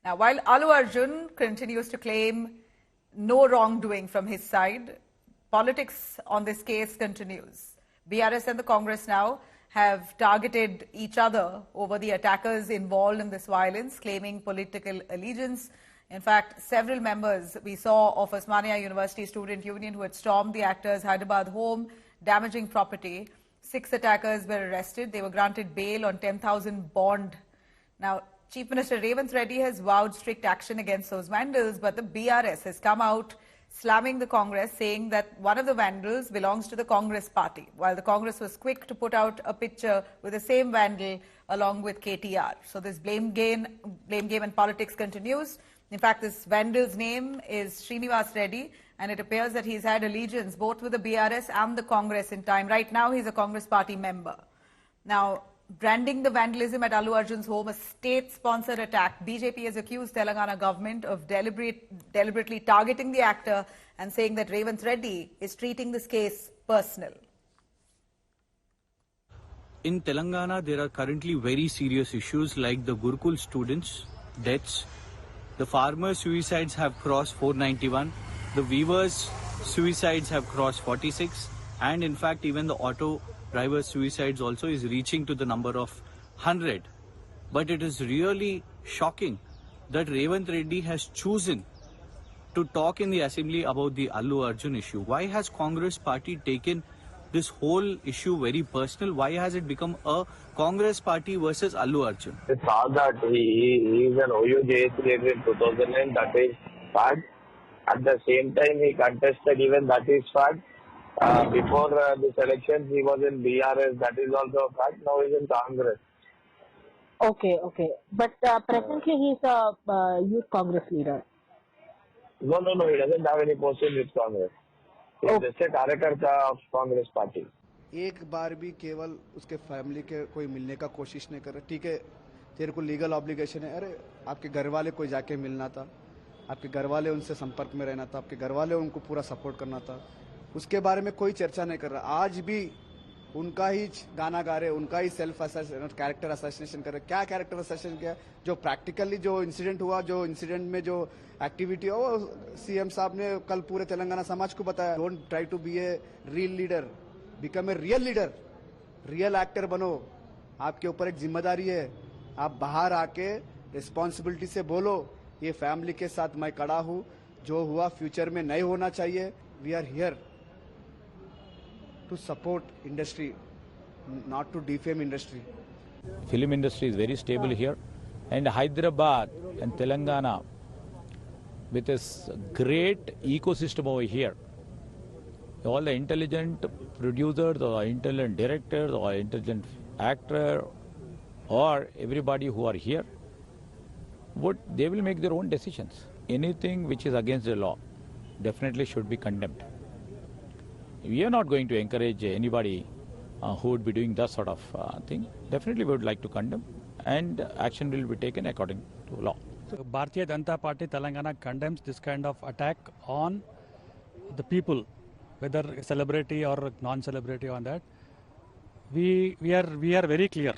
Now, while Allu Arjun continues to claim no wrongdoing from his side, politics on this case continues. BRS and the Congress now have targeted each other over the attackers involved in this violence, claiming political allegiance. In fact, several members we saw of Osmania University Student Union who had stormed the actor's Hyderabad home, damaging property. 6 attackers were arrested. They were granted bail on 10,000 bond. Now, Chief Minister Revanth Reddy has vowed strict action against those vandals, but the BRS has come out slamming the Congress, saying that one of the vandals belongs to the Congress party, while the Congress was quick to put out a picture with the same vandal along with KTR. So this blame game and politics continues. In fact, this vandal's name is Srinivas Reddy, and it appears that he's had allegiance both with the BRS and the Congress in time. Right now, he's a Congress party member. Now, branding the vandalism at Allu Arjun's home a state-sponsored attack, BJP has accused Telangana government of deliberately targeting the actor and saying that Revanth Reddy is treating this case personal. In Telangana, there are currently very serious issues like the Gurukul students' deaths. The farmers' suicides have crossed 491. The weavers' suicides have crossed 46. And in fact, even the auto drivers' suicides also is reaching to the number of 100. But it is really shocking that Revanth Reddy has chosen to talk in the assembly about the Allu Arjun issue. Why has Congress party taken this whole issue very personal? Why has it become a Congress party versus Allu Arjun? It's all that he is an OUJS created in 2009, that is fact. At the same time, he contested, even that is fact. Before this elections, he was in BRS, that is also a fact. Now he's in Congress. Okay. But presently he's a youth Congress leader. No, he doesn't have any post in youth Congress. He's just a कार्यकर्ता of Congress party. एक बार भी केवल उसके family के कोई मिलने का कोशिश नहीं कर रहा। ठीक है, तेरे को लीगल ऑब्लिगेशन है, अरे आपके घर वाले कोई जाके मिलना था, आपके घर वाले उनसे संपर्क में रहना था, आपके घर वाले उनको पूरा सपोर्ट करना था, उसके बारे में कोई चर्चा नहीं कर रहा। आज भी उनका ही गाना गा रहे, उनका ही सेल्फ कैरेक्टर असैसिनेशन कर रहे। क्या कैरेक्टर असैसिनेशन किया? जो प्रैक्टिकली जो इंसिडेंट हुआ, जो इंसिडेंट में जो एक्टिविटी हो, सीएम साहब ने कल पूरे तेलंगाना समाज को बताया, don't try to be a real leader, become a real leader, real actor बनो। आपके ऊपर एक जिम्मेदारी है, आप बाहर आके रिस्पॉन्सिबिलिटी से बोलो, ये फैमिली के साथ मैं खड़ा हूँ, जो हुआ फ्यूचर में नहीं होना चाहिए। We are here to support industry, not to defame industry. Film industry is very stable here, and Hyderabad and Telangana with this great ecosystem over here. All the intelligent producers or intelligent directors or intelligent actor or everybody who are here, they will make their own decisions. Anything which is against the law definitely should be condemned. We are not going to encourage anybody who would be doing that sort of thing. Definitely we would like to condemn, and action will be taken according to law. So Bharatiya Janata Party Telangana condemns this kind of attack on the people, whether celebrity or non-celebrity on that. We are very clear.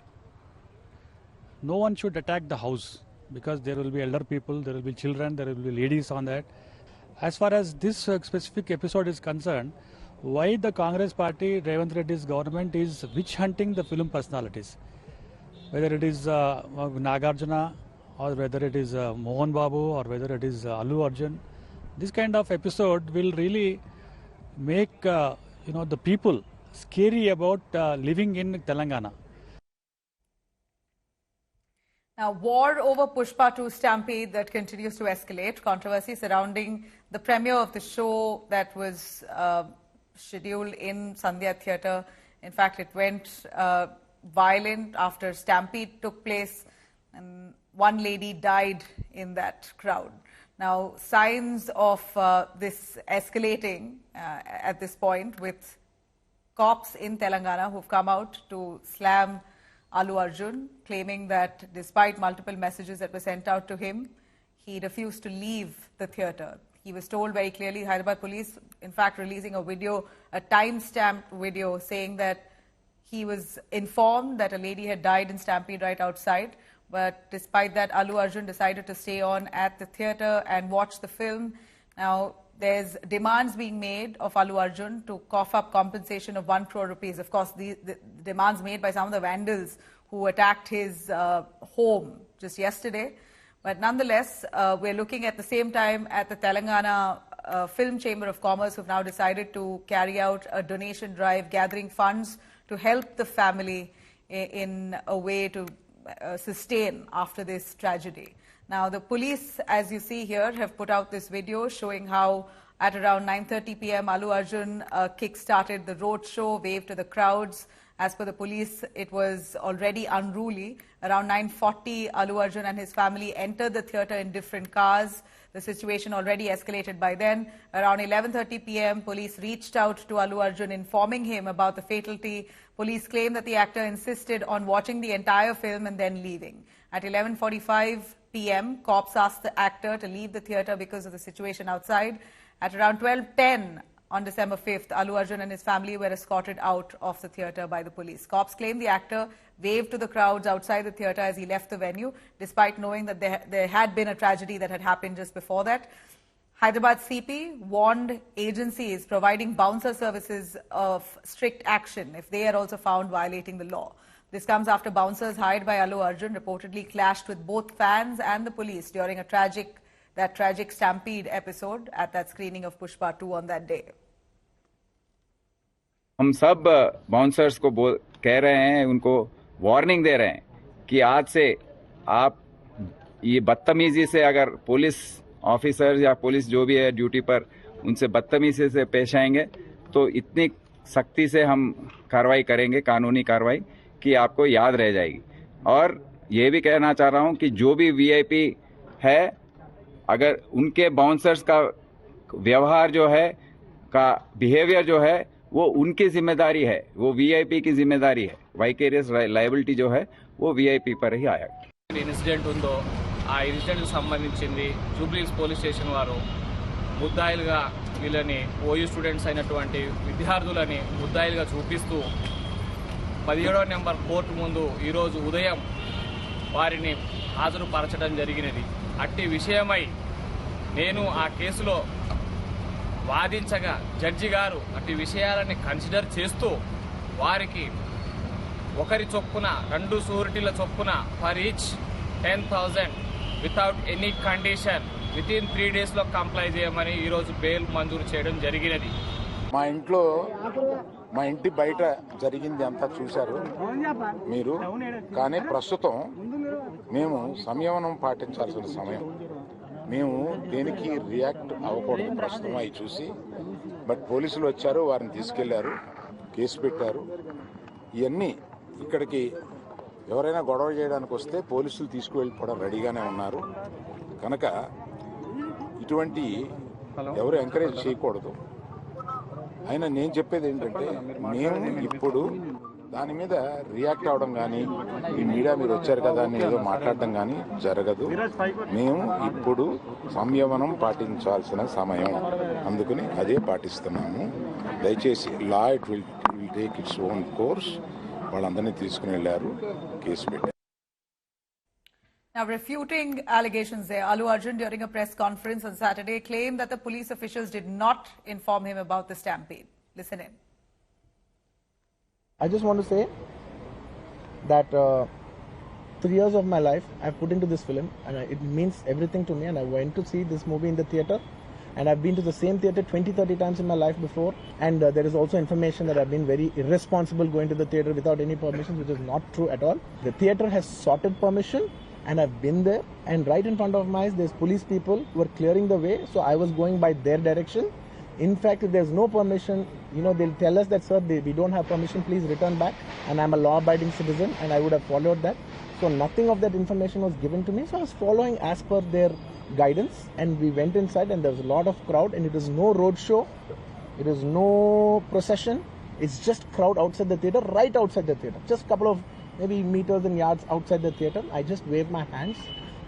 No one should attack the house, because there will be elder people, there will be children, there will be ladies on that. As far as this specific episode is concerned, why the Congress party, Revanth Reddy's government is witch hunting the film personalities, whether it is Nagarjuna or whether it is Mohan Babu or whether it is Allu Arjun. This kind of episode will really make the people scary about living in Telangana. Now, war over Pushpa 2 Stampede that continues to escalate. Controversy surrounding the premiere of the show that was scheduled in Sandhya Theatre. In fact, it went violent after Stampede took place, and one lady died in that crowd. Now, signs of this escalating at this point, with cops in Telangana who've come out to slam Allu Arjun, claiming that despite multiple messages that were sent out to him, he refused to leave the theatre. He was told very clearly, Hyderabad police, in fact, releasing a video, a time-stamped video, saying that he was informed that a lady had died in Stampede right outside, But despite that, Allu Arjun decided to stay on at the theatre and watch the film. Now, there's demands being made of Allu Arjun to cough up compensation of 1 crore rupees. Of course, the demands made by some of the vandals who attacked his home just yesterday. But nonetheless, we're looking at the same time at the Telangana Film Chamber of Commerce, who've now decided to carry out a donation drive, gathering funds to help the family in a way to sustain after this tragedy. Now, the police, as you see here, have put out this video showing how at around 9:30 p.m. Allu Arjun kick-started the road show, waved to the crowds. As per the police, it was already unruly. Around 9:40, Allu Arjun and his family entered the theatre in different cars. The situation already escalated by then. Around 11:30 p.m., police reached out to Allu Arjun, informing him about the fatality. Police claim that the actor insisted on watching the entire film and then leaving. At 11:45 p.m., cops asked the actor to leave the theatre because of the situation outside. At around 12:10 on December 5th, Allu Arjun and his family were escorted out of the theatre by the police. Cops claim the actor waved to the crowds outside the theatre as he left the venue, despite knowing that there had been a tragedy that had happened just before that. Hyderabad CP warned agencies providing bouncer services of strict action if they are also found violating the law. This comes after bouncers hired by Allu Arjun reportedly clashed with both fans and the police during that tragic stampede episode at that screening of Pushpa 2 on that day. हम सब bouncers को कह रहे हैं, उनको warning दे रहे हैं कि आज से आप ये बदतमीजी से अगर पुलिस ऑफिसर या पुलिस जो भी है ड्यूटी पर उनसे बदतमीजी से पेश आएंगे तो इतनी सख्ती से हम कार्रवाई करेंगे, कानूनी कार्रवाई, कि आपको याद रह जाएगी। और ये भी कहना चाह रहा हूं कि जो भी वीआईपी है, अगर उनके बाउंसर्स का व्यवहार जो है, का बिहेवियर जो है, वो उनकी जिम्मेदारी है, वो वीआईपी की जिम्मेदारी है। वाइकेरियस लायबिलिटी जो है वो वीआईपी पर ही आया। ఇన్సిడెంట్ ఉందో ఆ ఇన్సిడెంట్కి సంబంధించింది జూబ్లీహిల్స్ పోలీస్ స్టేషన్ వారు ముద్దాయిలుగా వీళ్ళని ఓయూ స్టూడెంట్స్ అయినటువంటి విద్యార్థులని ముద్దాయిలుగా చూపిస్తూ 17వ నెంబర్ కోర్టు ముందు ఈరోజు ఉదయం వారిని హాజరుపరచడం జరిగినది. అట్టి విషయమై నేను ఆ కేసులో వాదించగా జడ్జి గారు అట్టి విషయాలని కన్సిడర్ చేస్తూ వారికి ఒకరి చొప్పున 2 షూరిటీల చొప్పున for each 10,000 without any condition with in 3 డేస్లో కంప్లై చేయమని ఈరోజు బెయిల్ మంజూరు చేయడం జరిగినది. మా ఇంటి బయట జరిగింది అంతా చూశారు మీరు. కానీ ప్రస్తుతం మేము సంయమనం పాటించాల్సిన సమయం. మేము దేనికి రియాక్ట్ అవ్వకూడదు ప్రస్తుతం అవి చూసి. బట్ పోలీసులు వచ్చారు, వారిని తీసుకెళ్లారు, కేసు పెట్టారు. ఇవన్నీ ఇక్కడికి ఎవరైనా గొడవ చేయడానికి వస్తే పోలీసులు తీసుకువెళ్ళిపోవడం రెడీగానే ఉన్నారు. కనుక ఇటువంటి ఎవరు ఎంకరేజ్ చేయకూడదు. అయినా నేను చెప్పేది ఏంటంటే, మేము ఇప్పుడు దాని మీద రియాక్ట్ అవడం కానీ, ఈ మీడియా మీరు వచ్చారు కదా అని ఏదో మాట్లాడడం కానీ జరగదు. మేము ఇప్పుడు సంయమనం పాటించాల్సిన సమయం, అందుకని అదే పాటిస్తున్నాము. దయచేసి law it will take its own course. వాళ్ళందరినీ తీసుకుని వెళ్ళారు, కేసు పెట్టారు. Now, refuting allegations there, Allu Arjun during a press conference on Saturday claimed that the police officials did not inform him about the stampede. Listen in. I just want to say that 3 years of my life I've put into this film, and it means everything to me. And I went to see this movie in the theatre, and I've been to the same theatre 20-30 times in my life before. And there is also information that I've been very irresponsible going to the theatre without any permission, which is not true at all. The theatre has sought permission, and I've been there, and right in front of my eyes there's police people who are clearing the way, so I was going by their direction. In fact, if there's no permission, they'll tell us that, sir, we don't have permission, please return back. And I'm a law-abiding citizen, and I would have followed that. So nothing of that information was given to me, so I was following as per their guidance. And we went inside, and there was a lot of crowd, and it is no road show, it is no procession, it's just crowd outside the theatre, right outside the theatre, just a couple of maybe meters and yards outside the theatre. I just wave my hands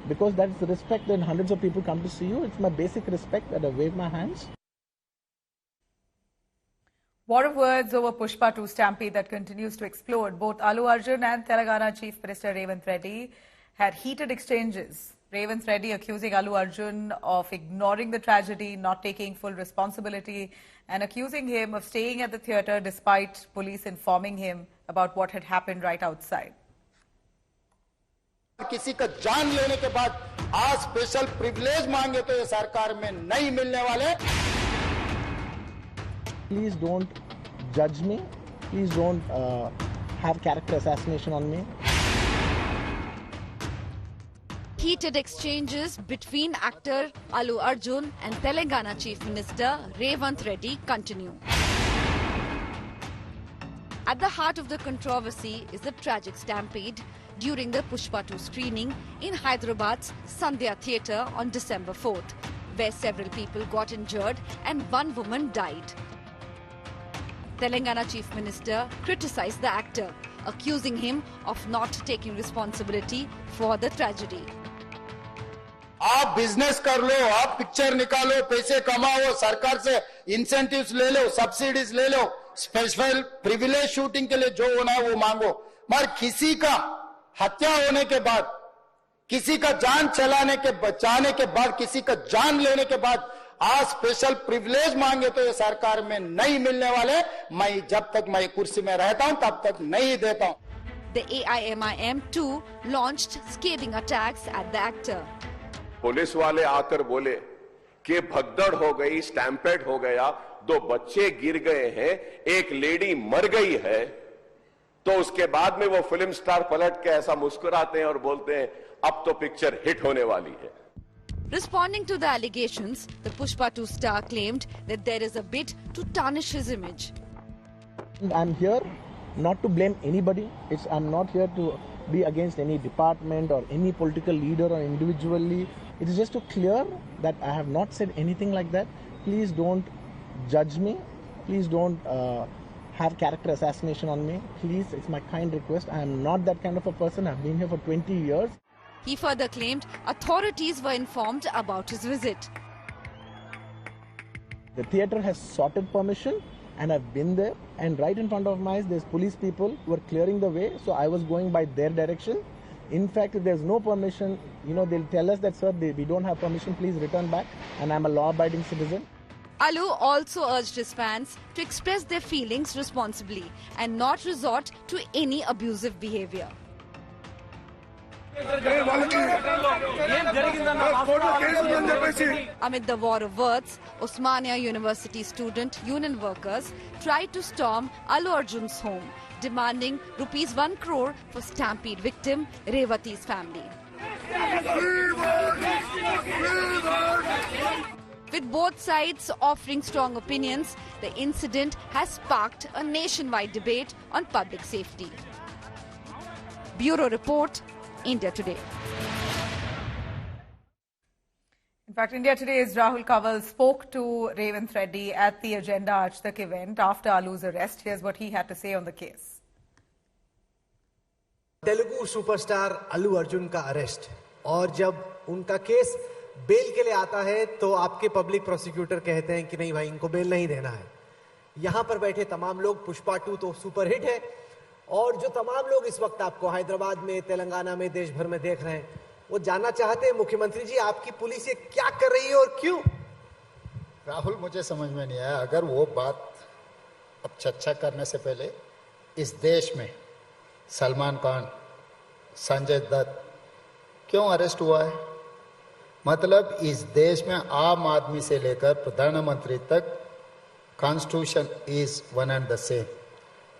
because that's the respect that hundreds of people come to see you. It's my basic respect that I wave my hands. War of words over Pushpa 2 stampede that continues to explode. Both Allu Arjun and Telangana Chief Minister Revanth Reddy had heated exchanges. Revanth Reddy accusing Allu Arjun of ignoring the tragedy, not taking full responsibility, and accusing him of staying at the theatre despite police informing him about what had happened right outside. किसी का जान लेने के बाद आज special privilege मांगे तो ये सरकार में नहीं मिलने वाले. Please don't judge me. Please don't have character assassination on me. Heated exchanges between actor Allu Arjun and Telangana Chief Minister Revanth Reddy continue. At the heart of the controversy is the tragic stampede during the Pushpa 2 screening in Hyderabad's Sandhya Theatre on December 4th, where several people got injured and one woman died. Telangana Chief Minister criticized the actor, accusing him of not taking responsibility for the tragedy. आप business कर लो, आप picture निकालो, पैसे कमाओ, सरकार से incentives ले लो, subsidies ले लो, स्पेशल प्रिविलेज शूटिंग के लिए जो होना है वो मांगो. मगर किसी का हत्या होने के बाद, किसी का जान चलाने के बचाने के बाद, किसी का जान लेने के बाद आज स्पेशल प्रिविलेज मांगे तो ये सरकार में नहीं मिलने वाले. मैं जब तक मैं कुर्सी में रहता हूं तब तक नहीं देता हूं. The AIMIM too launched scathing attacks at the actor. Police वाले आकर बोले कि भगदड़ हो गई, स्टैम्पेड हो गया, 2 बच्चे गिर गए हैं, एक लेडी मर गई है. तो उसके बाद में वो फिल्म स्टार पलट के ऐसा मुस्कुराते हैं और बोलते हैं अब तो पिक्चर हिट होने वाली है. Responding to the allegations, the Pushpa 2 star claimed that there is a bid to tarnish his image. I'm here not to blame anybody. I'm not here to be against any department or any political leader or individually. It is just to clear that I have not said anything like that. Please don't judge me. Please don't have character assassination on me. Please, it's my kind request. I am not that kind of a person. I've been here for 20 years. He further claimed authorities were informed about his visit. The theatre has sought permission and I've been there, and right in front of my eyes there's police people who were clearing the way, so I was going by their direction. In fact, if there's no permission, they'll tell us that, sir, we don't have permission, please return back, and I'm a law-abiding citizen. Allu also urged his fans to express their feelings responsibly and not resort to any abusive behavior. Amid the war of words, Osmania University student union workers tried to storm Allu Arjun's home, demanding ₹1 crore for stampede victim Revati's family. With both sides offering strong opinions, the incident has sparked a nationwide debate on public safety. Bureau Report, India Today. In fact, India Today's Rahul Kanwal spoke to Revanth Reddy at the Agenda Aaj Tak event after Allu's arrest. Here's what he had to say on the case. Telugu superstar Allu Arjun का arrest, और जब उनका case bell के लिए आता है तो आपके पब्लिक प्रोसिक्यूटर कहते हैं कि नहीं भाई, इनको बेल नहीं देना है. यहां पर बैठे तमाम लोग, पुष्पा 2 तो सुपरहिट है, और जो तमाम लोग इस वक्त आपको हैदराबाद में, तेलंगाना में, देश भर में देख रहे हैं, वो जानना चाहते हैं मुख्यमंत्री जी आपकी पुलिस ये क्या कर रही है और क्यों. राहुल, मुझे समझ में नहीं आया, अगर वो बात अब चर्चा करने से पहले इस देश में सलमान खान, संजय दत्त क्यों अरेस्ट हुआ है? मतलब इस देश में आम आदमी से लेकर प्रधानमंत्री तक constitution is one and the same.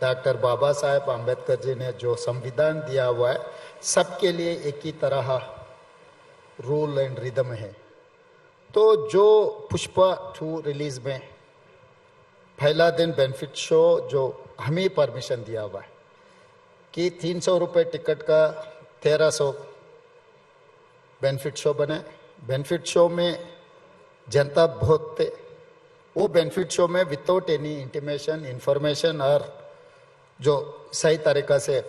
Doctor Baba Saheb Ambedkar ji ने जो संविधान दिया हुआ है, सबके लिए एक ही तरह रूल एंड रिदम है. तो जो पुष्पा 2 रिलीज में पहला दिन बेनिफिट शो जो हमें परमिशन दिया हुआ है कि 300 रुपये टिकट का 1300 बेनिफिट शो बने. बेनिफिट शो में जनता बहुत थे. वो बेनिफिट शो में विदाउट एनी इंटीमेशन, इंफॉर्मेशन और जो सही तरीका से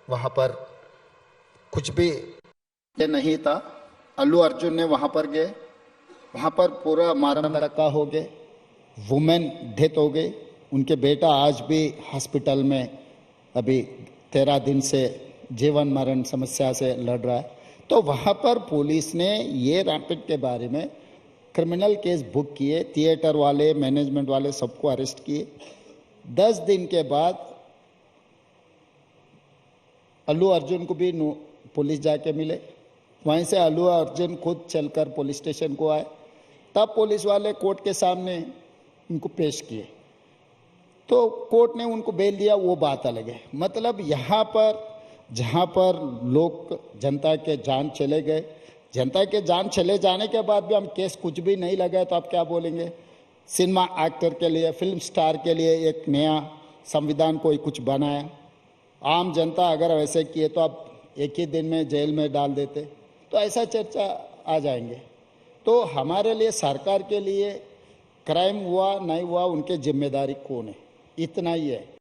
वहां पर कुछ भी नहीं था. अल्लू अर्जुन ने वहां पर गए, वहां पर पूरा मारा धक्का हो गए, वुमेन डेथ हो गई. उनके बेटा आज भी हॉस्पिटल में अभी 13 दिन से जीवन मरण समस्या से लड़ रहा है. तो वहां पर पुलिस ने ये रैपिड के बारे में क्रिमिनल केस बुक किए, थिएटर वाले, मैनेजमेंट वाले सबको अरेस्ट किए। 10 दिन के बाद अल्लू अर्जुन को भी पुलिस जाके मिले, वहीं से अल्लू अर्जुन खुद चलकर पुलिस स्टेशन को आए, तब पुलिस वाले कोर्ट के सामने उनको पेश किए, तो कोर्ट ने उनको बेल दिया, वो बात अलग है। मतलब यहाँ पर जहाँ पर लोग जनता के जान चले गए, जनता के जान चले जाने के बाद भी हम केस कुछ भी नहीं लगाए तो आप क्या बोलेंगे? सिनेमा एक्टर के लिए, फिल्म स्टार के लिए एक नया संविधान कोई कुछ बनाया, आम जनता अगर वैसे किए तो आप एक ही दिन में जेल में डाल देते, तो ऐसा चर्चा आ जाएंगे। तो हमारे लिए, सरकार के लिए क्राइम हुआ नहीं हुआ उनके जिम्मेदारी कौन है, इतना ही है।